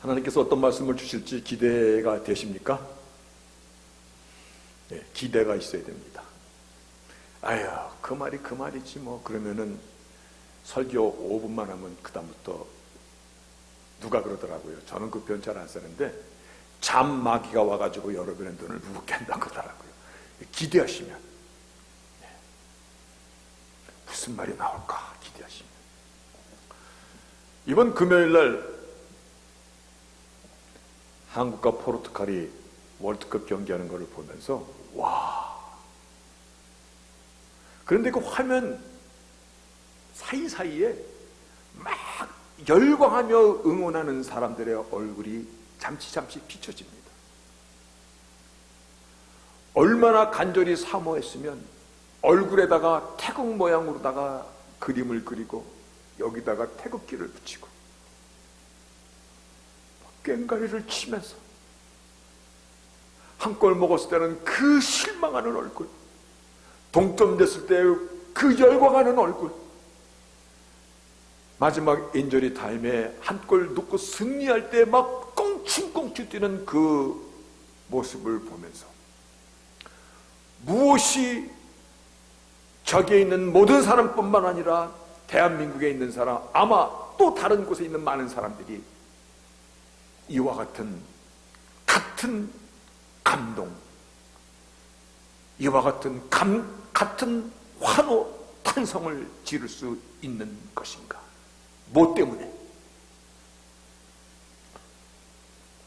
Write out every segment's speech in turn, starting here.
하나님께서 어떤 말씀을 주실지 기대가 되십니까? 네, 기대가 있어야 됩니다. 아유, 그 말이 그 말이지 뭐. 그러면은 설교 5분만 하면 그 다음부터 누가 그러더라고요. 저는 그 표현 잘 안 쓰는데 잠마귀가 와가지고 여러분의 눈을 무겁게 한다고 그러더라고요. 기대하시면 무슨 말이 나올까 기대하시면. 이번 금요일날 한국과 포르투갈이 월드컵 경기하는 것을 보면서 와, 그런데 그 화면 사이사이에 막 열광하며 응원하는 사람들의 얼굴이 잠시 비춰집니다. 얼마나 간절히 사모했으면 얼굴에다가 태극 모양으로다가 그림을 그리고 여기다가 태극기를 붙이고 꽹과리를 치면서 한 골 먹었을 때는 그 실망하는 얼굴, 동점됐을 때 그 열광하는 얼굴, 마지막 인저리 타임에 한 골 넣고 승리할 때 막 꽁충꽁충 뛰는 그 모습을 보면서 무엇이 저기에 있는 모든 사람뿐만 아니라 대한민국에 있는 사람, 아마 또 다른 곳에 있는 많은 사람들이 이와 같은 감동, 이와 같은 환호, 탄성을 지를 수 있는 것인가? 뭐 때문에?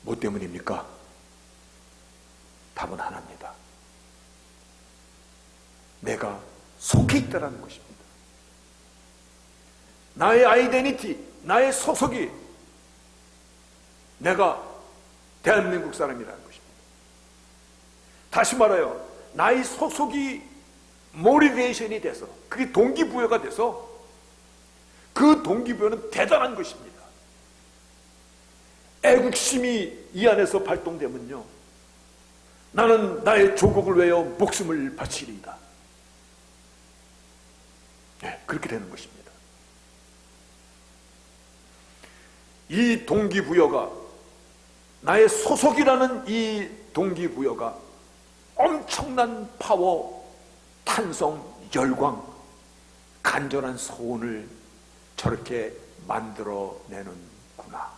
뭐 때문입니까? 답은 하나입니다. 내가 속해 있다라는 것입니다. 나의 아이덴티티, 나의 소속이 내가 대한민국 사람이라는 것입니다. 다시 말하여 나의 소속이 모티베이션이 돼서, 그게 동기부여가 돼서 그 동기부여는 대단한 것입니다. 애국심이 이 안에서 발동되면요, 나는 나의 조국을 위하여 목숨을 바치리이다. 네, 그렇게 되는 것입니다. 이 동기부여가, 나의 소속이라는 이 동기부여가 엄청난 파워, 탄성, 열광, 간절한 소원을 저렇게 만들어내는구나.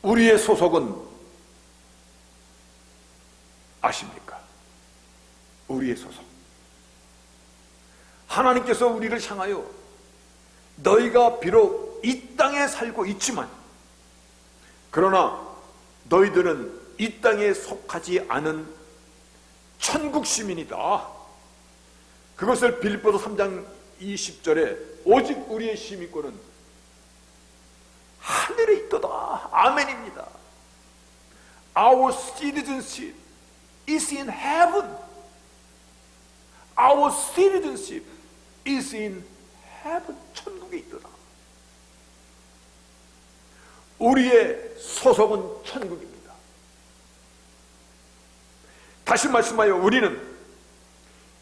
우리의 소속은 아십니까? 우리의 소속, 하나님께서 우리를 향하여 너희가 비록 이 땅에 살고 있지만 그러나 너희들은 이 땅에 속하지 않은 천국 시민이다. 그것을 빌립보서 3장 20절에 오직 우리의 시민권은 하늘에 있도다. 아멘입니다. Our citizenship is in heaven. Our citizenship is in heaven. 천국에 있도다. 우리의 소속은 천국입니다. 다시 말씀하여 우리는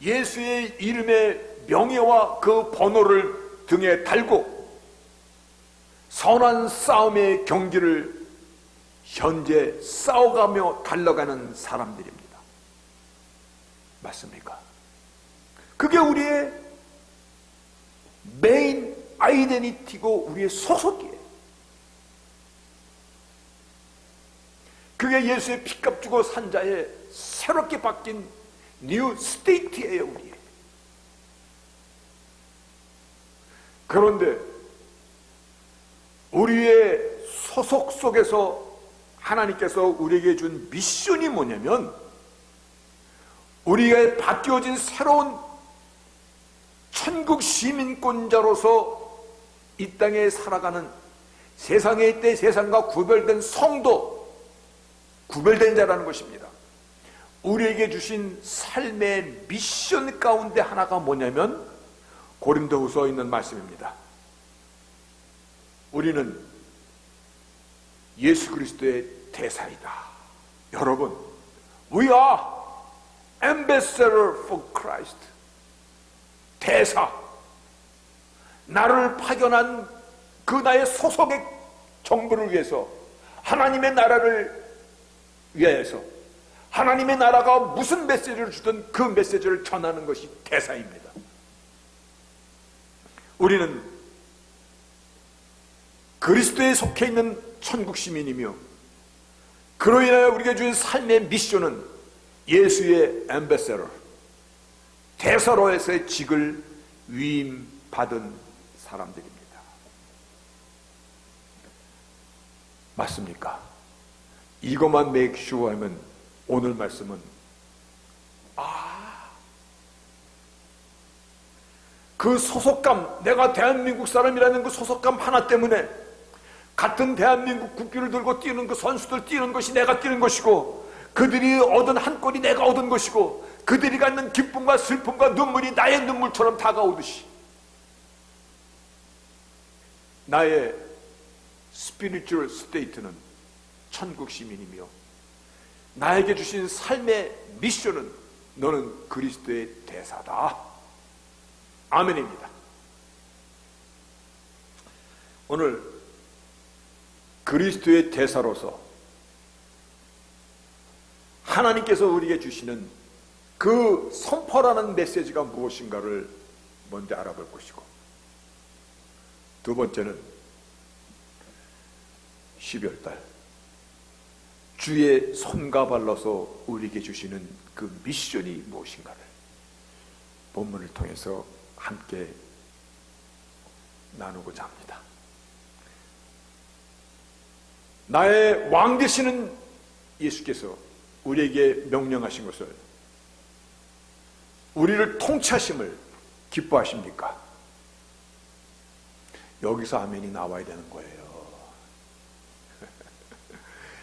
예수의 이름의 명예와 그 번호를 등에 달고 선한 싸움의 경기를 현재 싸워가며 달려가는 사람들입니다. 맞습니까? 그게 우리의 메인 아이덴티티고 우리의 소속이에요. 그게 예수의 피값 주고 산 자의 새롭게 바뀐 뉴 스테이트예요, 우리. 그런데 우리의 소속 속에서 하나님께서 우리에게 준 미션이 뭐냐면, 우리가 바뀌어진 새로운 천국 시민권자로서 이 땅에 살아가는 세상에 있대 세상과 구별된 성도, 구별된 자라는 것입니다. 우리에게 주신 삶의 미션 가운데 하나가 뭐냐면 고린도후서에 있는 말씀입니다. 우리는 예수 그리스도의 대사이다. 여러분, We are ambassador for Christ. 대사. 나를 파견한 그 나의 소속의 정부를 위해서, 하나님의 나라를 위하여서 하나님의 나라가 무슨 메시지를 주든 그 메시지를 전하는 것이 대사입니다. 우리는 그리스도에 속해 있는 천국 시민이며, 그로 인하여 우리에게 주신 삶의 미션은 예수의 앰베서더, 대사로에서의 직을 위임받은 사람들입니다. 맞습니까? 이것만 make sure 하면 오늘 말씀은 그 소속감, 내가 대한민국 사람이라는 그 소속감 하나 때문에 같은 대한민국 국기를 들고 뛰는 그 선수들 뛰는 것이 내가 뛰는 것이고, 그들이 얻은 한 골이 내가 얻은 것이고, 그들이 갖는 기쁨과 슬픔과 눈물이 나의 눈물처럼 다가오듯이 나의 스피리추얼 스테이트는 천국 시민이며, 나에게 주신 삶의 미션은 너는 그리스도의 대사다. 아멘입니다. 오늘 그리스도의 대사로서 하나님께서 우리에게 주시는 그 선포라는 메시지가 무엇인가를 먼저 알아볼 것이고, 두 번째는 12월달 주의 손과 발라서 우리에게 주시는 그 미션이 무엇인가를 본문을 통해서 함께 나누고자 합니다. 나의 왕 되시는 예수께서 우리에게 명령하신 것을, 우리를 통치하심을 기뻐하십니까? 여기서 아멘이 나와야 되는 거예요.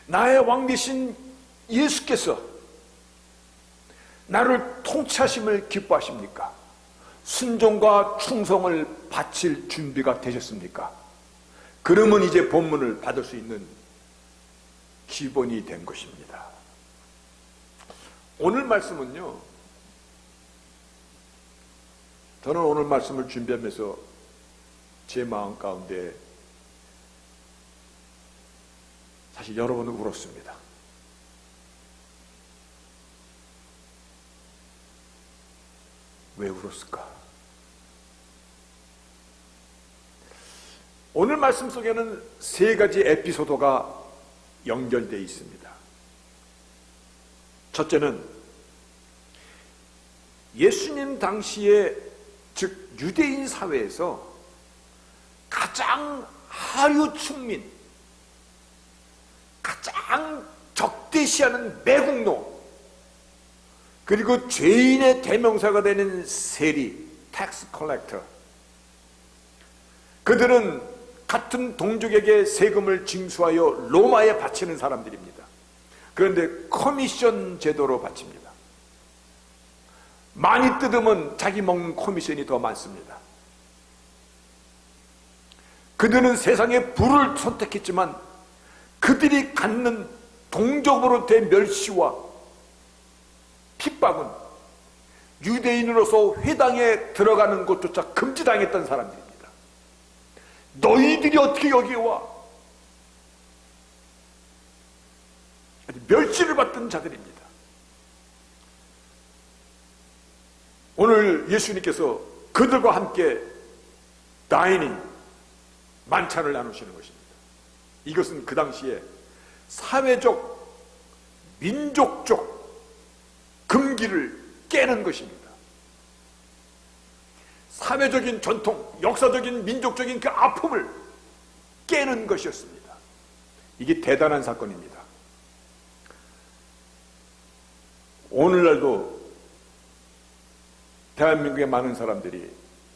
나의 왕 되신 예수께서 나를 통치하심을 기뻐하십니까? 순종과 충성을 바칠 준비가 되셨습니까? 그러면 이제 본문을 받을 수 있는 기본이 된 것입니다. 오늘 말씀은요, 저는 오늘 말씀을 준비하면서 제 마음 가운데 사실 여러 번 울었습니다. 왜 울었을까? 오늘 말씀 속에는 세 가지 에피소드가 연결되어 있습니다. 첫째는 예수님 당시에, 즉 유대인 사회에서 가장 하류 충민, 가장 적대시하는 매국노, 그리고 죄인의 대명사가 되는 세리, 텍스 컬렉터, 그들은 같은 동족에게 세금을 징수하여 로마에 바치는 사람들입니다. 그런데 커미션 제도로 바칩니다. 많이 뜯으면 자기 먹는 커미션이 더 많습니다. 그들은 세상의 부를 선택했지만 그들이 갖는 동족으로부터의 멸시와 핍박은 유대인으로서 회당에 들어가는 것조차 금지당했던 사람들입니다. 너희들이 어떻게 여기에 와? 멸시를 받던 자들입니다. 오늘 예수님께서 그들과 함께 다이닝, 만찬을 나누시는 것입니다. 이것은 그 당시에 사회적, 민족적 금기를 깨는 것입니다. 사회적인 전통, 역사적인, 민족적인 그 아픔을 깨는 것이었습니다. 이게 대단한 사건입니다. 오늘날도 대한민국의 많은 사람들이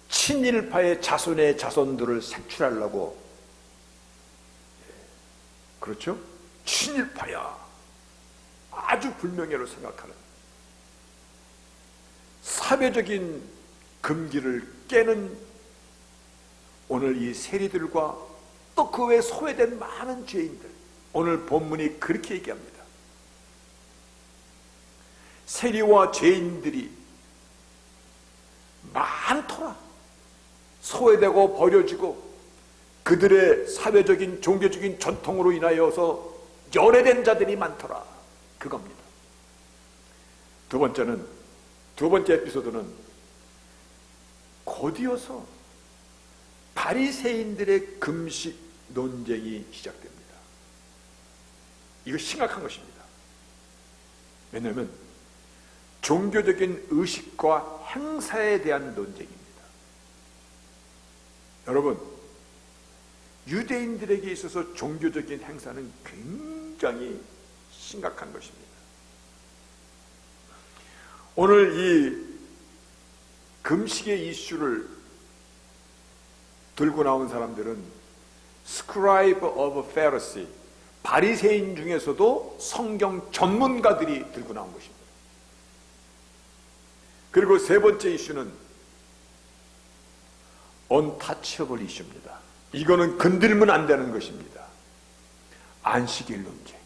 친일파의 자손의 자손들을 색출하려고, 그렇죠? 친일파야, 아주 불명예로 생각하는, 사회적인 금기를 깨는 오늘 이 세리들과 또 그 외에 소외된 많은 죄인들, 오늘 본문이 그렇게 얘기합니다. 세리와 죄인들이 많더라. 소외되고 버려지고 그들의 사회적인 종교적인 전통으로 인하여서 열애된 자들이 많더라, 그겁니다. 두 번째 에피소드는 곧이어서 바리새인들의 금식 논쟁이 시작됩니다. 이거 심각한 것입니다. 왜냐하면 종교적인 의식과 행사에 대한 논쟁입니다. 여러분, 유대인들에게 있어서 종교적인 행사는 굉장히 심각한 것입니다. 오늘 이 금식의 이슈를 들고 나온 사람들은 Scribe of Pharisee, 바리새인 중에서도 성경 전문가들이 들고 나온 것입니다. 그리고 세 번째 이슈는 untouchable 이슈입니다. 이거는 건들면 안 되는 것입니다. 안식일 논쟁.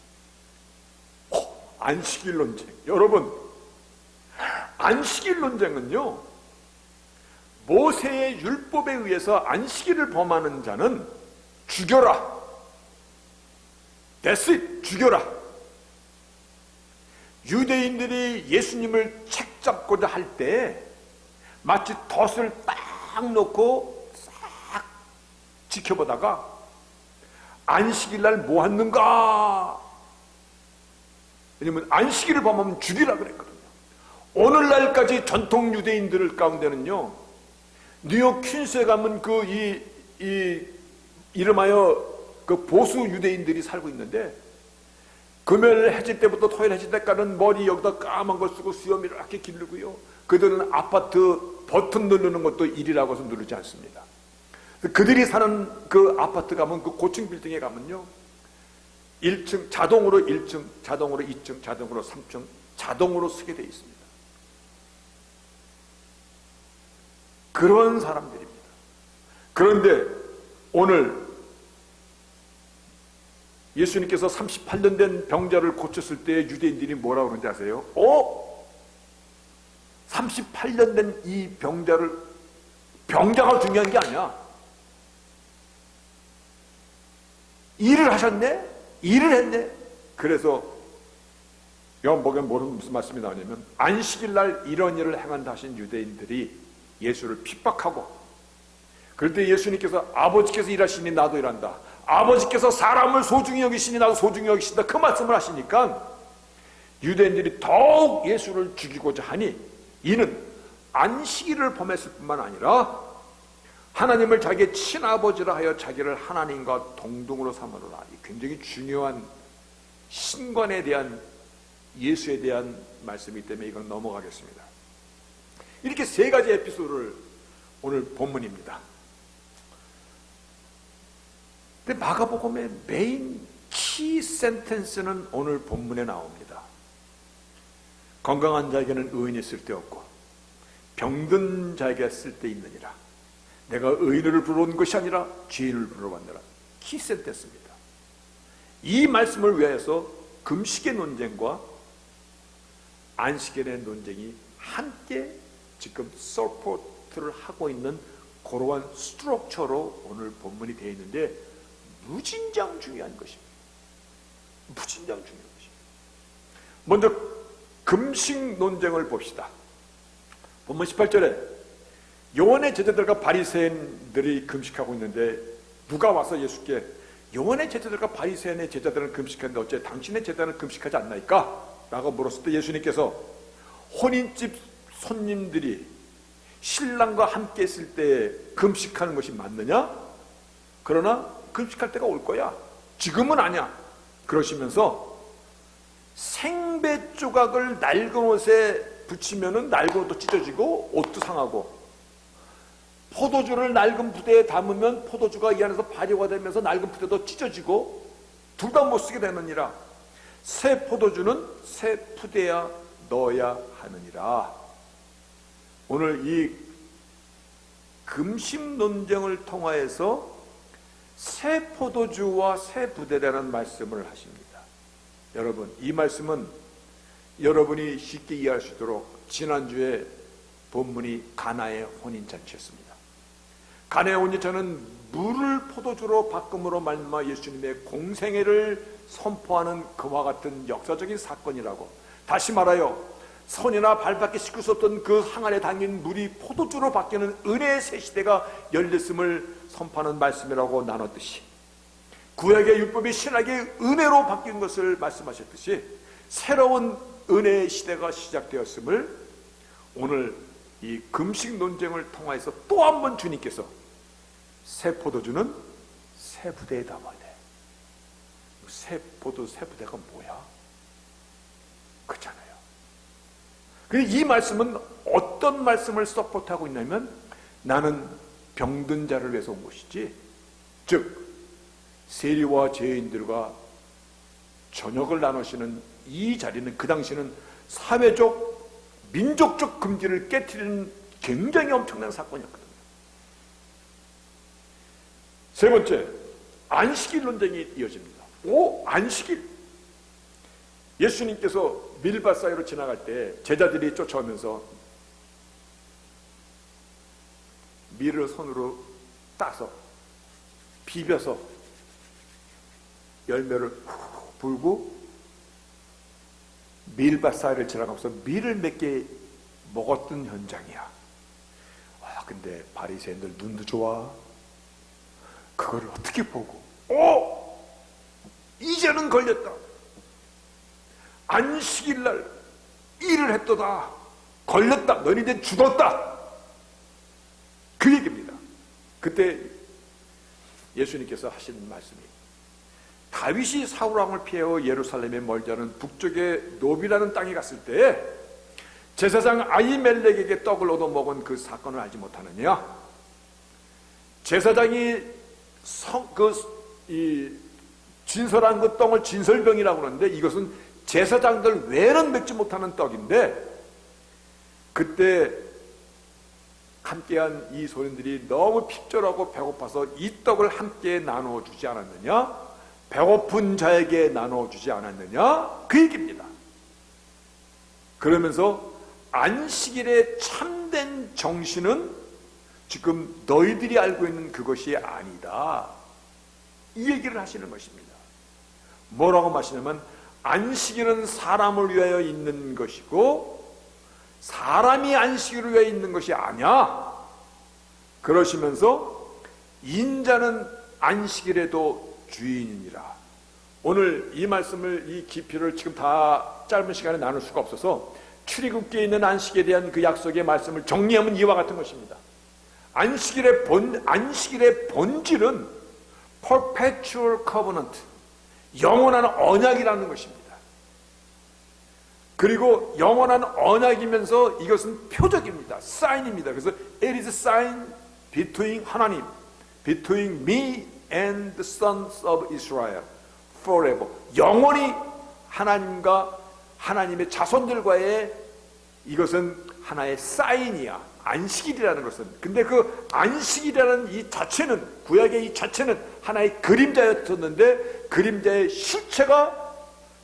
안식일 논쟁. 여러분, 안식일 논쟁은요, 모세의 율법에 의해서 안식일을 범하는 자는 죽여라. That's it. 죽여라. 유대인들이 예수님을 책잡고자 할 때 마치 덫을 딱 놓고 싹 지켜보다가 안식일날 뭐 하는가? 왜냐면 안식일을 범하면 죽이라 그랬거든요. 오늘날까지 전통 유대인들 가운데는요, 뉴욕 퀸스에 가면 이름하여 그 보수 유대인들이 살고 있는데, 금요일 해질 때부터 토요일 해질 때까지는 머리 여기다 까만 걸 쓰고 수염 이렇게 기르고요. 그들은 아파트 버튼 누르는 것도 일이라고 해서 누르지 않습니다. 그들이 사는 그 아파트 가면, 그 고층 빌딩에 가면요, 1층 자동으로 1층, 자동으로 2층, 자동으로 3층, 자동으로 쓰게 되어 있습니다. 그런 사람들입니다. 그런데 오늘 예수님께서 38년 된 병자를 고쳤을 때 유대인들이 뭐라고 그러는지 아세요? 38년 된 이 병자가 중요한 게 아니야. 일을 하셨네? 일을 했네? 그래서 요한복음에 무슨 말씀이 나오냐면, 안식일 날 이런 일을 행한다 하신 유대인들이 예수를 핍박하고, 그럴 때 예수님께서 아버지께서 일하시니 나도 일한다, 아버지께서 사람을 소중히 여기시니 나도 소중히 여기신다, 그 말씀을 하시니까 유대인들이 더욱 예수를 죽이고자 하니, 이는 안식일을 범했을 뿐만 아니라 하나님을 자기의 친아버지라 하여 자기를 하나님과 동등으로 삼으노라. 굉장히 중요한 신관에 대한, 예수에 대한 말씀이기 때문에 이건 넘어가겠습니다. 이렇게 세 가지 에피소드를 오늘 본문입니다. 근데 마가복음의 메인 키 센텐스는 오늘 본문에 나옵니다. 건강한 자에게는 의인이 쓸데없고 병든 자에게 쓸데있느니라. 내가 의인을 부르러 온 것이 아니라 죄인을 부르러 왔느라. 키 센텐스입니다. 이 말씀을 위해서 금식의 논쟁과 안식일의 논쟁이 함께 지금 서포트를 하고 있는 그러한 스트럭처로 오늘 본문이 되어 있는데, 무진장 중요한 것입니다. 무진장 중요한 것입니다. 먼저 금식 논쟁을 봅시다. 본문 18절에 요한의 제자들과 바리새인들이 금식하고 있는데, 누가 와서 예수께 요한의 제자들과 바리새인의 제자들은 금식하는데 어째 당신의 제자는 금식하지 않나이까? 라고 물었을 때 예수님께서 혼인집 손님들이 신랑과 함께 있을 때 금식하는 것이 맞느냐? 그러나 금식할 때가 올 거야. 지금은 아니야. 그러시면서 생배 조각을 낡은 옷에 붙이면은 낡은 옷도 찢어지고 옷도 상하고, 포도주를 낡은 부대에 담으면 포도주가 이 안에서 발효가 되면서 낡은 부대도 찢어지고 둘 다 못 쓰게 되느니라. 새 포도주는 새 푸대에 넣어야 하느니라. 오늘 이 금식 논쟁을 통하여서 새 포도주와 새 부대라는 말씀을 하십니다. 여러분, 이 말씀은 여러분이 쉽게 이해할 수 있도록 지난주에 본문이 가나의 혼인잔치였습니다. 가나온이 저는 물을 포도주로 바꿈으로 말미암아 예수님의 공생애를 선포하는 그와 같은 역사적인 사건이라고. 다시 말하여 손이나 발밖에 씻을 수 없던 그 항아리에 담긴 물이 포도주로 바뀌는 은혜의 새 시대가 열렸음을 선포하는 말씀이라고 나눴듯이, 구약의 율법이 신약의 은혜로 바뀐 것을 말씀하셨듯이 새로운 은혜의 시대가 시작되었음을 오늘 이 금식 논쟁을 통해서 또 한 번 주님께서 새 포도주는 새 부대에 담아야 돼. 새 부대가 뭐야? 그렇잖아요. 이 말씀은 어떤 말씀을 서포트하고 있냐면, 나는 병든 자를 위해서 온 것이지, 즉 세리와 죄인들과 저녁을 나누시는 이 자리는 그 당시는 사회적, 민족적 금기를 깨트리는 굉장히 엄청난 사건이었거든요. 세 번째, 안식일 논쟁이 이어집니다. 안식일. 예수님께서 밀밭 사이로 지나갈 때 제자들이 쫓아오면서 밀을 손으로 따서 비벼서 열매를 불고 밀밭 사이를 지나가면서 밀을 몇 개 먹었던 현장이야. 근데 바리새인들 눈도 좋아. 그걸 어떻게 보고 이제는 걸렸다. 안식일날 일을 했도다. 걸렸다. 너희 이제 죽었다. 그 얘기입니다. 그때 예수님께서 하신 말씀이, 다윗이 사울왕을 피하여 예루살렘에 멀지 않은 북쪽의 노비라는 땅에 갔을 때 제사장 아히멜렉에게 떡을 얻어 먹은 그 사건을 알지 못하느냐? 제사장이 진설한 그 떡을 진설병이라고 하는데, 이것은 제사장들 외에는 먹지 못하는 떡인데, 그때 함께한 이 소년들이 너무 핍절하고 배고파서 이 떡을 함께 나누어주지 않았느냐? 배고픈 자에게 나누어주지 않았느냐? 그 얘기입니다. 그러면서 안식일의 참된 정신은 지금 너희들이 알고 있는 그것이 아니다, 이 얘기를 하시는 것입니다. 뭐라고 하시냐면, 안식일은 사람을 위하여 있는 것이고 사람이 안식일을 위하여 있는 것이 아니야. 그러시면서 인자는 안식일에도 주인이니라. 오늘 이 말씀을, 이 깊이를 지금 다 짧은 시간에 나눌 수가 없어서 출애굽기에 있는 안식에 대한 그 약속의 말씀을 정리하면 이와 같은 것입니다. 안식일의 본질은 perpetual covenant, 영원한 언약이라는 것입니다. 그리고 영원한 언약이면서 이것은 표적입니다. 사인입니다. 그래서 it is a sign between 하나님, between me and the sons of Israel forever. 영원히 하나님과 하나님의 자손들과의, 이것은 하나의 사인이야, 안식일이라는 것은. 근데 그 안식일이라는 이 자체는, 구약의 이 자체는 하나의 그림자였었는데 그림자의 실체가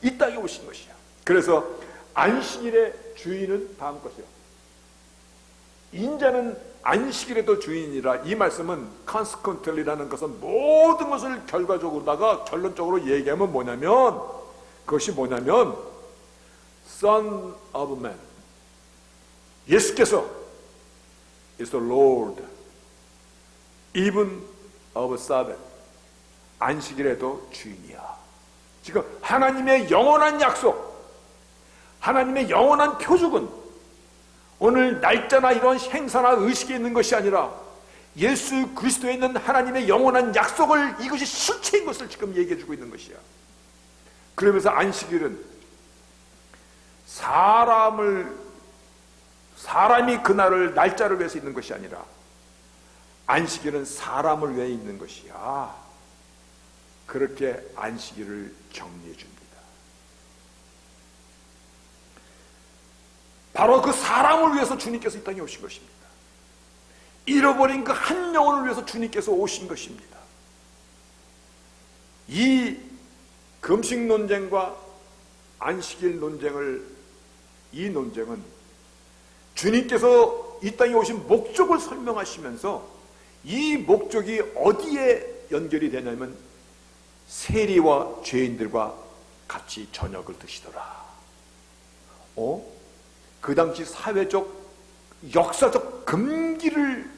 이 땅에 오신 것이야. 그래서 안식일의 주인은 다음 것이요, 인자는 안식일에도 주인이라. 이 말씀은 consequently라는 것은 모든 것을 결과적으로다가 결론적으로 얘기하면 뭐냐면, 그것이 뭐냐면 Son of Man, 예수께서 is the Lord even of Sabbath, 안식일에도 주인이야. 지금 하나님의 영원한 약속, 하나님의 영원한 표적은 오늘 날짜나 이런 행사나 의식에 있는 것이 아니라 예수 그리스도에 있는 하나님의 영원한 약속을, 이것이 실체인 것을 지금 얘기해 주고 있는 것이야. 그러면서 안식일은 사람이 그날을, 날짜를 위해서 있는 것이 아니라 안식일은 사람을 위해 있는 것이야. 그렇게 안식일을 정리해 줍니다. 바로 그 사람을 위해서 주님께서 이 땅에 오신 것입니다. 잃어버린 그 한 영혼을 위해서 주님께서 오신 것입니다. 이 금식 논쟁과 안식일 논쟁을, 이 논쟁은 주님께서 이 땅에 오신 목적을 설명하시면서 이 목적이 어디에 연결이 되냐면 세리와 죄인들과 같이 저녁을 드시더라. 그 당시 사회적 역사적 금기를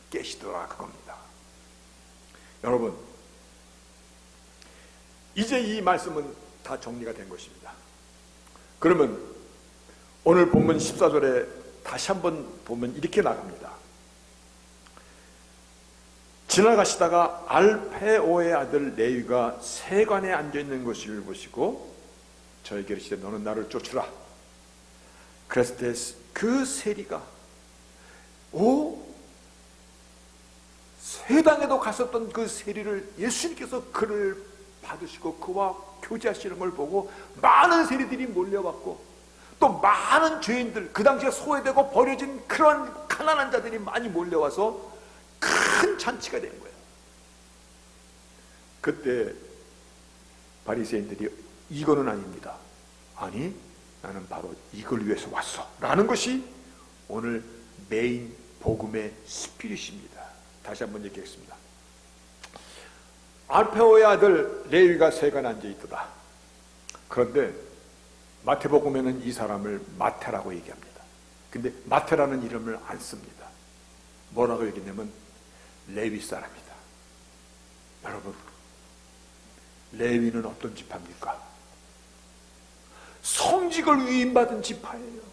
깨시더라, 그겁니다. 여러분, 이제 이 말씀은 다 정리가 된 것입니다. 그러면 오늘 본문 14절에 다시 한번 보면 이렇게 나갑니다. 지나가시다가 알페오의 아들 레위가 세관에 앉아있는 것을 보시고 저에게 이르시되 너는 나를 쫓으라. 그랬을 때 그 세리가 세당에도 갔었던 그 세리를 예수님께서 그를 받으시고 그와 교제하시는 걸 보고 많은 세리들이 몰려왔고 또 많은 죄인들, 그 당시에 소외되고 버려진 그런 가난한 자들이 많이 몰려와서 큰 잔치가 된 거예요. 그때 바리새인들이 이거는 아닙니다. 아니, 나는 바로 이걸 위해서 왔어 라는 것이 오늘 메인 복음의 스피릿입니다. 다시 한번 얘기하겠습니다. 알페오의 아들 레위가 세관에 앉아있더라. 그런데 마태복음에는 이 사람을 마태라고 얘기합니다. 근데 마태라는 이름을 안 씁니다. 뭐라고 얘기했냐면 레위 사람이다. 여러분, 레위는 어떤 지파입니까? 성직을 위임받은 지파예요.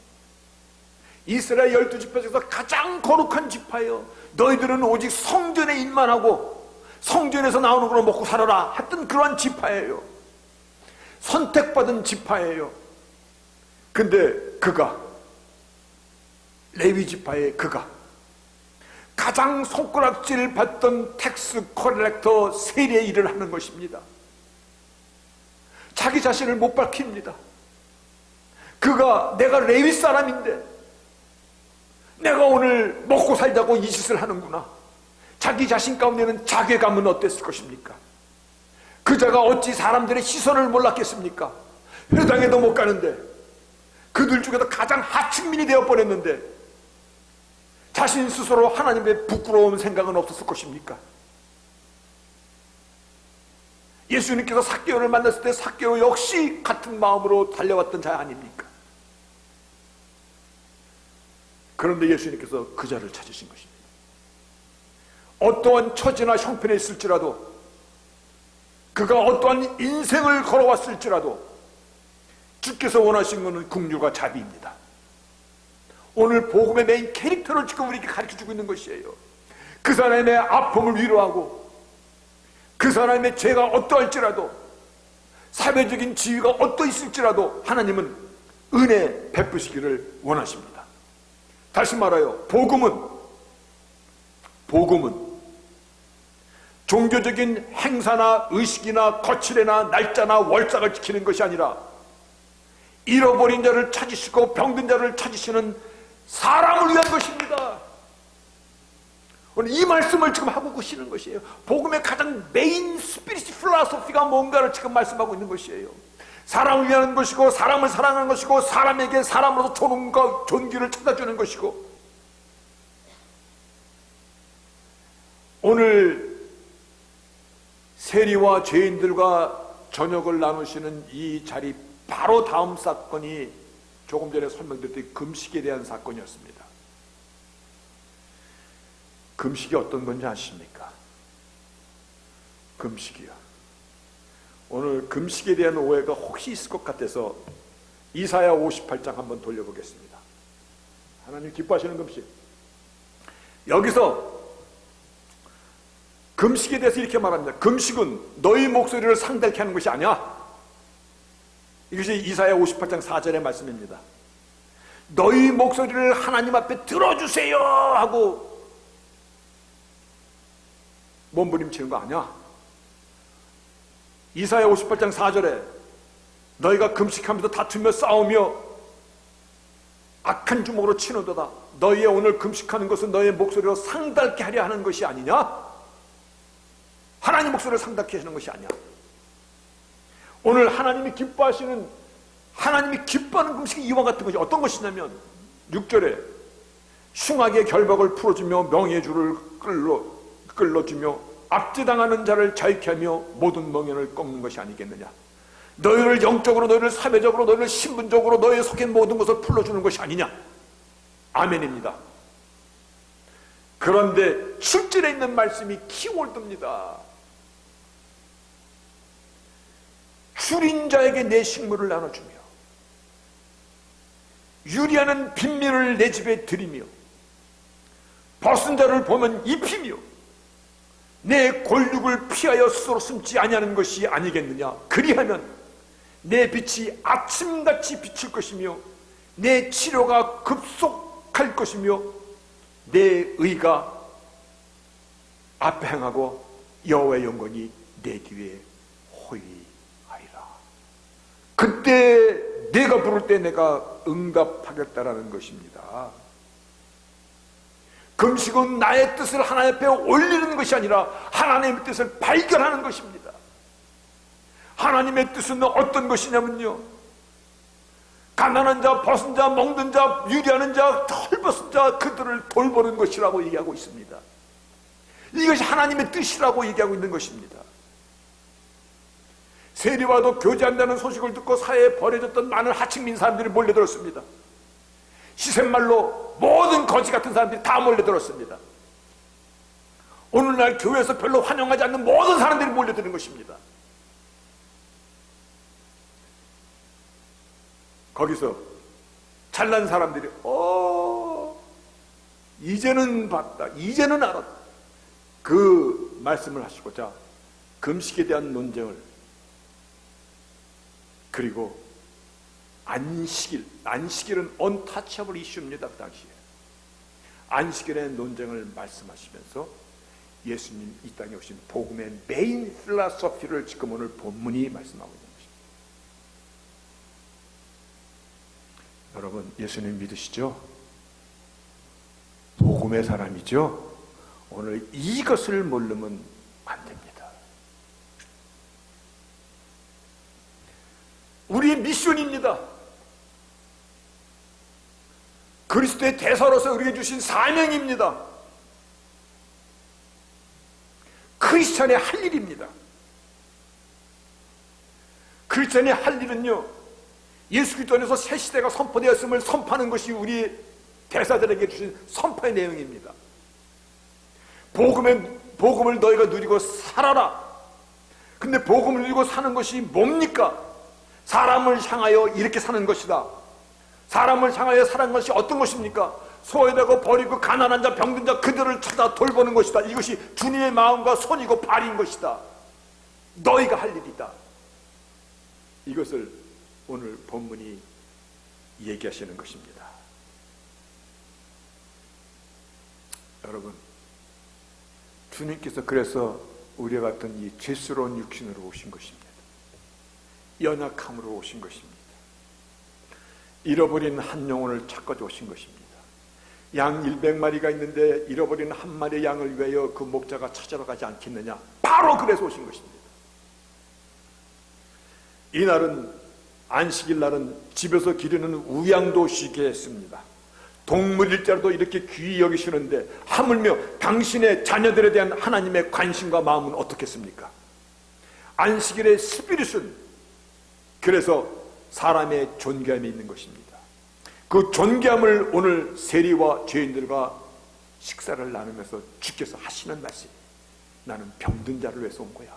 이스라엘 12지파 중에서 가장 거룩한 지파예요. 너희들은 오직 성전에 일만 하고 성전에서 나오는 걸로 먹고 살아라 했던 그러한 지파예요. 선택받은 지파예요. 근데 그가, 레위 지파의 그가 가장 손가락질 받던 텍스 컬렉터 세리의 일을 하는 것입니다. 자기 자신을 못 밝힙니다. 그가 내가 레위 사람인데 내가 오늘 먹고 살자고 이 짓을 하는구나. 자기 자신 가운데는 자괴감은 어땠을 것입니까? 그자가 어찌 사람들의 시선을 몰랐겠습니까? 회당에도 못 가는데, 그들 중에서 가장 하층민이 되어버렸는데 자신 스스로 하나님의 부끄러운 생각은 없었을 것입니까? 예수님께서 삭개오를 만났을 때 삭개오 역시 같은 마음으로 달려왔던 자 아닙니까? 그런데 예수님께서 그 자를 찾으신 것입니다. 어떠한 처지나 형편에 있을지라도, 그가 어떠한 인생을 걸어왔을지라도 주께서 원하신 것은 긍휼과 자비입니다. 오늘 복음의 메인 캐릭터를 지금 우리에게 가르쳐주고 있는 것이에요. 그 사람의 아픔을 위로하고 그 사람의 죄가 어떠할지라도, 사회적인 지위가 어떠있을지라도 하나님은 은혜 베푸시기를 원하십니다. 다시 말하여 복음은 종교적인 행사나 의식이나 거칠애나 날짜나 월삭을 지키는 것이 아니라 잃어버린 자를 찾으시고 병든 자를 찾으시는 사람을 위한 것입니다. 오늘 이 말씀을 지금 하고 계시는 것이에요. 복음의 가장 메인 스피릿 필로소피가 뭔가를 지금 말씀하고 있는 것이에요. 사람을 위한 것이고 사람을 사랑하는 것이고 사람에게 사람으로서 존엄과 존귀를 찾아주는 것이고, 오늘 세리와 죄인들과 저녁을 나누시는 이 자리 바로 다음 사건이 조금 전에 설명드렸던 금식에 대한 사건이었습니다. 금식이 어떤 건지 아십니까? 금식이요. 오늘 금식에 대한 오해가 혹시 있을 것 같아서 이사야 58장 한번 돌려보겠습니다. 하나님 기뻐하시는 금식. 여기서 금식에 대해서 이렇게 말합니다. 금식은 너희 목소리를 상달케 하는 것이 아니야. 이것이 이사야 58장 4절의 말씀입니다. 너희 목소리를 하나님 앞에 들어주세요 하고 몸부림치는 거 아니야. 이사야 58장 4절에 너희가 금식하면서 다투며 싸우며 악한 주먹으로 치노도다. 너희의 오늘 금식하는 것은 너희의 목소리로 상달케 하려 하는 것이 아니냐? 하나님 목소리를 상달케 하는 것이 아니야. 오늘 하나님이 기뻐하시는, 하나님이 기뻐하는 금식이 이와 같은 것이 어떤 것이냐면 6절에 흉악의 결박을 풀어주며 명예의 줄을 끌어주며 압제당하는 자를 자유케 하며 모든 멍에를 꺾는 것이 아니겠느냐. 너희를 영적으로, 너희를 사회적으로, 너희를 신분적으로, 너희의 속한 모든 것을 풀어주는 것이 아니냐. 아멘입니다. 그런데 7절에 있는 말씀이 키워드입니다. 줄인 자에게 내 식물을 나눠주며 유리하는 빈민을 내 집에 들이며 벗은 자를 보면 입히며 내 골육을 피하여 스스로 숨지 아니하는 것이 아니겠느냐. 그리하면 내 빛이 아침같이 비칠 것이며 내 치료가 급속할 것이며 내 의가 앞에 행하고 여호와의 영광이 내 뒤에 호위하리라. 그때 내가 부를 때 내가 응답하겠다라는 것입니다. 금식은 나의 뜻을 하나님 앞에 올리는 것이 아니라 하나님의 뜻을 발견하는 것입니다. 하나님의 뜻은 어떤 것이냐면요, 가난한 자, 벗은 자, 먹는 자, 유리하는 자, 털벗은 자, 그들을 돌보는 것이라고 얘기하고 있습니다. 이것이 하나님의 뜻이라고 얘기하고 있는 것입니다. 세리와도 교제한다는 소식을 듣고 사회에 버려졌던 많은 하층민 사람들이 몰려들었습니다. 시샘말로 모든 거지 같은 사람들이 다 몰려들었습니다. 오늘날 교회에서 별로 환영하지 않는 모든 사람들이 몰려드는 것입니다. 거기서 잘난 사람들이 이제는 봤다, 이제는 알았다, 그 말씀을 하시고자 금식에 대한 논쟁을, 그리고 안식일은 언타치able 이슈입니다. 그 당시에 안식일의 논쟁을 말씀하시면서 예수님 이 땅에 오신 복음의 메인 필라소피를 지금 오늘 본문이 말씀하고 있는 것입니다. 여러분, 예수님 믿으시죠? 복음의 사람이죠? 오늘 이것을 모르면 안 됩니다. 우리의 미션입니다. 그리스도의 대사로서 우리에게 주신 사명입니다. 크리스천의 할 일입니다. 크리스천의 할 일은요, 예수 그리스도 안에서 새 시대가 선포되었음을 선포하는 것이 우리 대사들에게 주신 선포의 내용입니다. 복음을 너희가 누리고 살아라. 근데 복음을 누리고 사는 것이 뭡니까? 사람을 향하여 이렇게 사는 것이다. 사람을 향하여 사는 것이 어떤 것입니까? 소외되고 버리고 가난한 자, 병든 자, 그들을 찾아 돌보는 것이다. 이것이 주님의 마음과 손이고 발인 것이다. 너희가 할 일이다. 이것을 오늘 본문이 얘기하시는 것입니다. 여러분, 주님께서 그래서 우리와 같은 이 죄스러운 육신으로 오신 것입니다. 연약함으로 오신 것입니다. 잃어버린 한 영혼을 찾고자 오신 것입니다. 양 100마리가 있는데 잃어버린 한 마리의 양을 위하여 그 목자가 찾아러 가지 않겠느냐. 바로 그래서 오신 것입니다. 이날은, 안식일 날은 집에서 기르는 우양도 쉬게 했습니다. 동물일자로도 이렇게 귀히 여기시는데 하물며 당신의 자녀들에 대한 하나님의 관심과 마음은 어떻겠습니까? 안식일의 스피릿은 그래서 사람의 존귀함이 있는 것입니다. 그 존귀함을 오늘 세리와 죄인들과 식사를 나누면서 주께서 하시는 말씀, 나는 병든 자를 위해서 온 거야.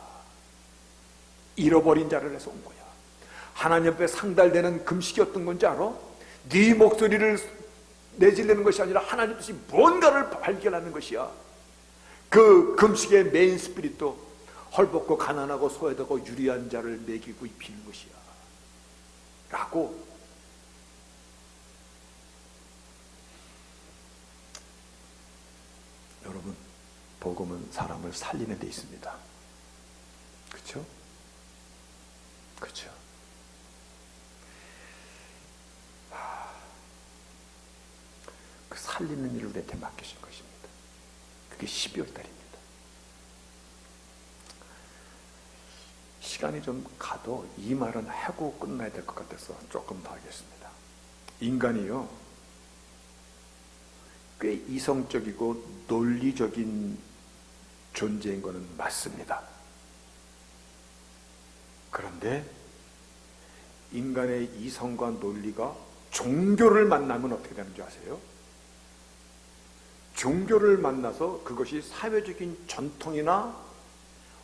잃어버린 자를 위해서 온 거야. 하나님 앞에 상달되는 금식이 어떤 건지 알아? 네 목소리를 내질르는 것이 아니라 하나님 뜻이 뭔가를 발견하는 것이야. 그 금식의 메인 스피릿도 헐벗고 가난하고 소외되고 유리한 자를 먹이고 입히는 것이야 라고. 여러분, 복음은 사람을 살리는 데 있습니다. 그렇죠? 그렇죠. 그 살리는 일을 우리한테 맡기신 것입니다. 그게 12월 달입니다. 시간이 좀 가도 이 말은 하고 끝나야 될 것 같아서 조금 더 하겠습니다. 인간이요, 꽤 이성적이고 논리적인 존재인 것은 맞습니다. 그런데 인간의 이성과 논리가 종교를 만나면 어떻게 되는 줄 아세요? 종교를 만나서 그것이 사회적인 전통이나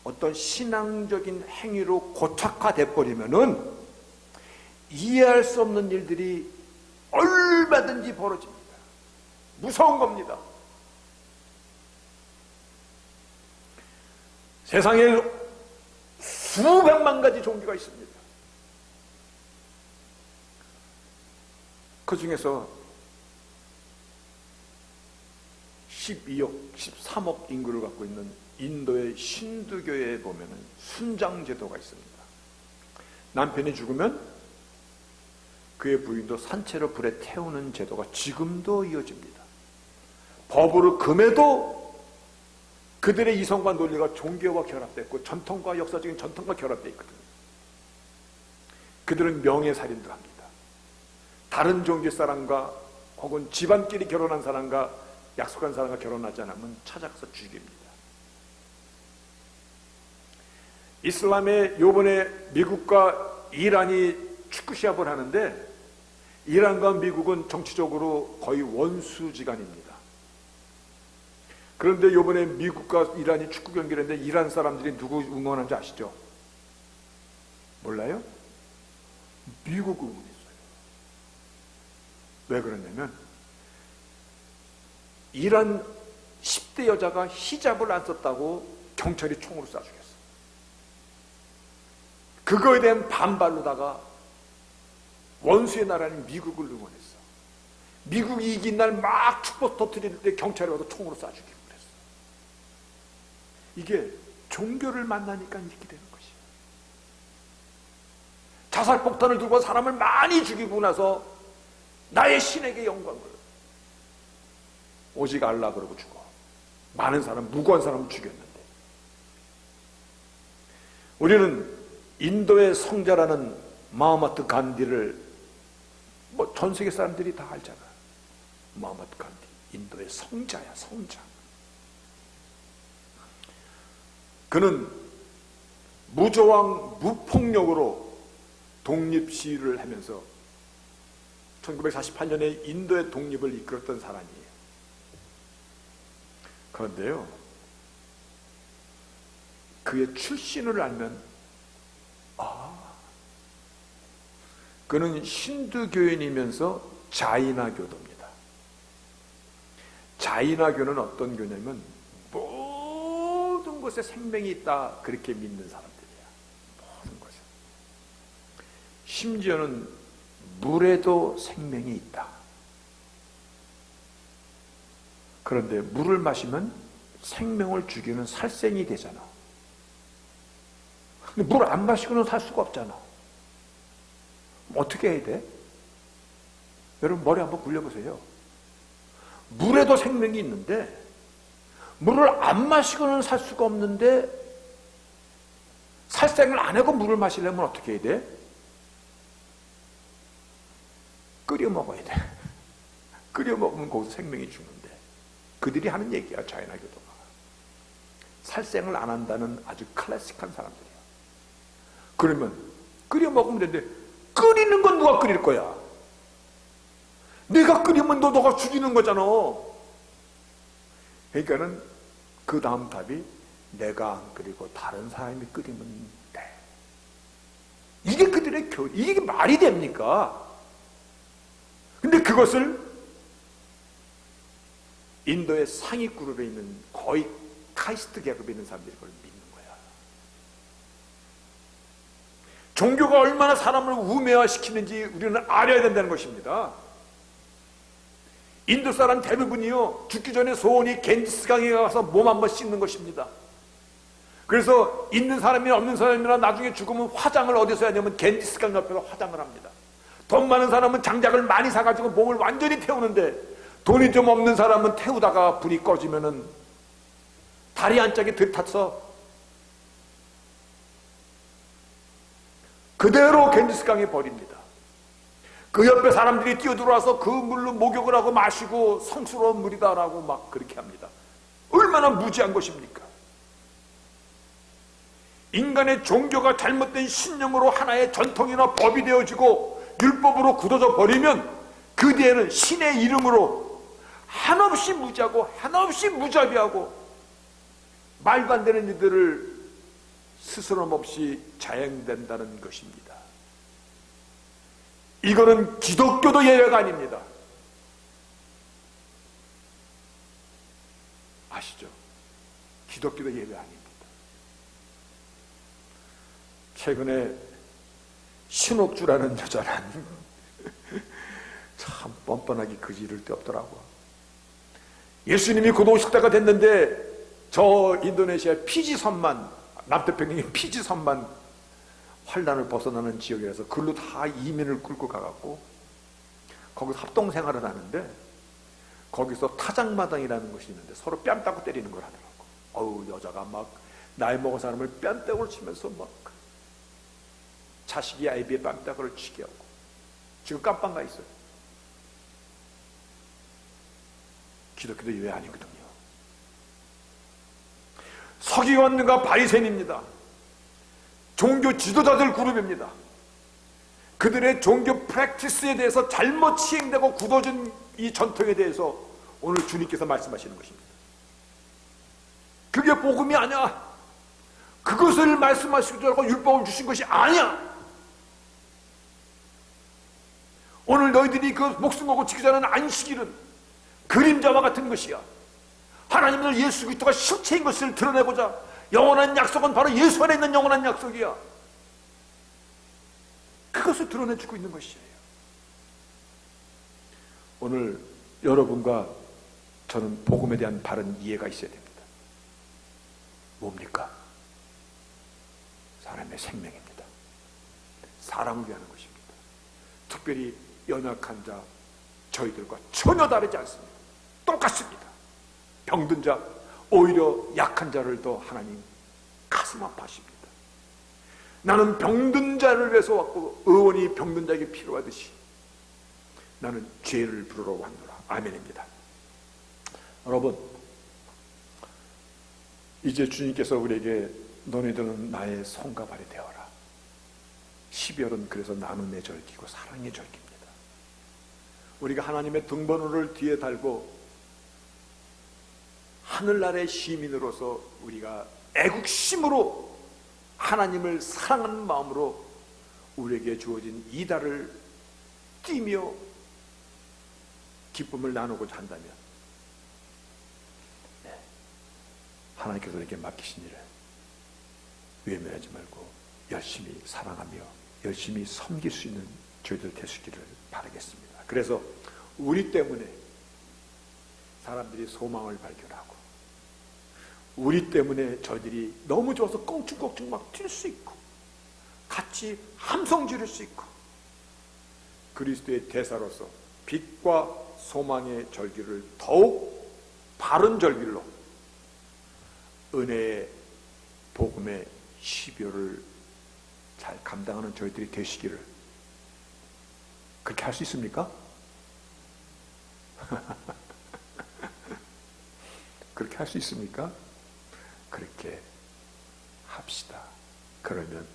어떤 신앙적인 행위로 고착화돼 버리면은 이해할 수 없는 일들이 얼마든지 벌어집니다. 무서운 겁니다. 세상에 수백만 가지 종교가 있습니다. 그 중에서 12억, 13억 인구를 갖고 있는 인도의 신두교에 보면 순장제도가 있습니다. 남편이 죽으면 그의 부인도 산채로 불에 태우는 제도가 지금도 이어집니다. 법으로 금해도 그들의 이성과 논리가 종교와 결합됐고 전통과 역사적인 전통과 결합되어 있거든요. 그들은 명예살인도 합니다. 다른 종교 사람과 혹은 집안끼리 결혼한 사람과 약속한 사람과 결혼하지 않으면 찾아가서 죽입니다. 이슬람의 요번에 미국과 이란이 축구 시합을 하는데 이란과 미국은 정치적으로 거의 원수지간입니다. 그런데 요번에 미국과 이란이 축구 경기를 했는데 이란 사람들이 누구 응원한지 아시죠? 몰라요? 미국 응원했어요. 왜 그러냐면 이란 10대 여자가 히잡을 안 썼다고 경찰이 총으로 쏴 죽였어. 그거에 대한 반발로다가 원수의 나라인 미국을 응원했어. 미국이 이긴 날 막 축복 터뜨릴 때 경찰이 와서 총으로 쏴 죽이고 그랬어. 이게 종교를 만나니까 이렇게 되는 것이야. 자살폭탄을 들고 사람을 많이 죽이고 나서 나의 신에게 영광을 오직 알라 그러고 죽어. 많은 사람, 무고한 사람을 죽였는데 우리는 인도의 성자라는 마하마트 간디를 전 세계 사람들이 다 알잖아. 마하마트 간디, 인도의 성자야, 성자. 그는 무저항 무폭력으로 독립시위를 하면서 1948년에 인도의 독립을 이끌었던 사람이에요. 그런데요, 그의 출신을 알면 그는 힌두교인이면서 자이나교도입니다. 자이나교는 어떤 교냐면 모든 것에 생명이 있다 그렇게 믿는 사람들이야. 모든 것에. 심지어는 물에도 생명이 있다. 그런데 물을 마시면 생명을 죽이는 살생이 되잖아. 근데 물 안 마시고는 살 수가 없잖아. 어떻게 해야 돼? 여러분 머리 한번 굴려보세요. 물에도 생명이 있는데 물을 안 마시고는 살 수가 없는데 살생을 안 하고 물을 마시려면 어떻게 해야 돼? 끓여 먹어야 돼. 끓여 먹으면 거기서 생명이 죽는데 그들이 하는 얘기야. 자이나교도가 살생을 안 한다는 아주 클래식한 사람들이야. 그러면 끓여 먹으면 되는데 끓이는 건 누가 끓일 거야? 내가 끓이면 너가 죽이는 거잖아. 그러니까는 그 다음 답이 내가 안 끓이고 다른 사람이 끓이면 돼. 이게 그들의 이게 말이 됩니까? 근데 그것을 인도의 상위 그룹에 있는 거의 카이스트 계급에 있는 사람들이 그걸 믿는 거야. 종교가 얼마나 사람을 우매화시키는지 우리는 알아야 된다는 것입니다. 인도 사람 대부분이요, 죽기 전에 소원이 겐지스강에 가서 몸 한번 씻는 것입니다. 그래서 있는 사람이나 없는 사람이나 나중에 죽으면 화장을 어디서 하냐면 겐지스강 옆에서 화장을 합니다. 돈 많은 사람은 장작을 많이 사가지고 몸을 완전히 태우는데 돈이 좀 없는 사람은 태우다가 불이 꺼지면은 다리 한짝이 들탔어 그대로 겐지스강에 버립니다. 그 옆에 사람들이 뛰어들어와서 그 물로 목욕을 하고 마시고 성스러운 물이다라고 막 그렇게 합니다. 얼마나 무지한 것입니까? 인간의 종교가 잘못된 신념으로 하나의 전통이나 법이 되어지고 율법으로 굳어져 버리면 그 뒤에는 신의 이름으로 한없이 무지하고 한없이 무자비하고 말도 안 되는 일들을 스스럼 없이 자행된다는 것입니다. 이거는 기독교도 예외가 아닙니다. 아시죠? 기독교도 예외 아닙니다. 최근에 신옥주라는 여자는 참 뻔뻔하게 그지 이를 데 없더라고. 예수님이 곧 오실 때가 됐는데 저 인도네시아 피지섬만, 남태평양의 피지섬만 환란을 벗어나는 지역이라서 그걸로 다 이민을 끌고 가갖고 거기서 합동생활을 하는데 거기서 타작마당이라는 것이 있는데 서로 뺨 따고 때리는 걸 하더라고. 어우, 여자가 막 나이 먹은 사람을 뺨따구를 치면서 막 자식이 아이비의 뺨따구를 치게 하고 지금 깜빵 가 있어요. 기독교도 예외 아니거든요. 서기관과 바리새인입니다. 종교 지도자들 그룹입니다. 그들의 종교 프랙티스에 대해서 잘못 시행되고 굳어진 이 전통에 대해서 오늘 주님께서 말씀하시는 것입니다. 그게 복음이 아니야. 그것을 말씀하시고 율법을 주신 것이 아니야. 오늘 너희들이 그 목숨 걸고 지키자는 안식일은 그림자와 같은 것이야. 하나님을 예수 그리스도가 실체인 것을 드러내고자 영원한 약속은 바로 예수 안에 있는 영원한 약속이야. 그것을 드러내주고 있는 것이에요. 오늘 여러분과 저는 복음에 대한 바른 이해가 있어야 됩니다. 뭡니까? 사람의 생명입니다. 사람을 위하는 것입니다. 특별히 연약한 자, 저희들과 전혀 다르지 않습니다. 똑같습니다. 병든 자, 오히려 약한 자를 더 하나님 가슴 아파하십니다. 나는 병든 자를 위해서 왔고 의원이 병든 자에게 필요하듯이 나는 죄를 부르러 왔노라. 아멘입니다. 여러분, 이제 주님께서 우리에게 너희들은 나의 손과 발이 되어라. 12월은 그래서 나눔의 절기고 사랑의 절기입니다. 우리가 하나님의 등번호를 뒤에 달고 하늘나라의 시민으로서 우리가 애국심으로 하나님을 사랑하는 마음으로 우리에게 주어진 이 달을 뛰며 기쁨을 나누고자 한다면 하나님께서 우리에게 맡기신 일을 외면하지 말고 열심히 사랑하며 열심히 섬길 수 있는 저희들 되시기를 바라겠습니다. 그래서 우리 때문에 사람들이 소망을 발견하고 우리 때문에 저희들이 너무 좋아서 껑충껑충 막 뛸 수 있고 같이 함성 지를 수 있고 그리스도의 대사로서 빛과 소망의 절기를 더욱 바른 절기로 은혜의 복음의 12월을 잘 감당하는 저희들이 되시기를. 그렇게 할 수 있습니까? 그렇게 할 수 있습니까? 그렇게 합시다. 그러면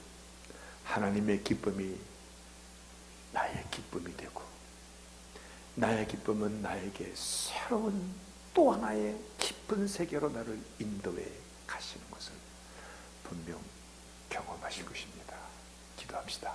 하나님의 기쁨이 나의 기쁨이 되고 나의 기쁨은 나에게 새로운 또 하나의 깊은 세계로 나를 인도해 가시는 것을 분명 경험하실 것입니다. 기도합시다.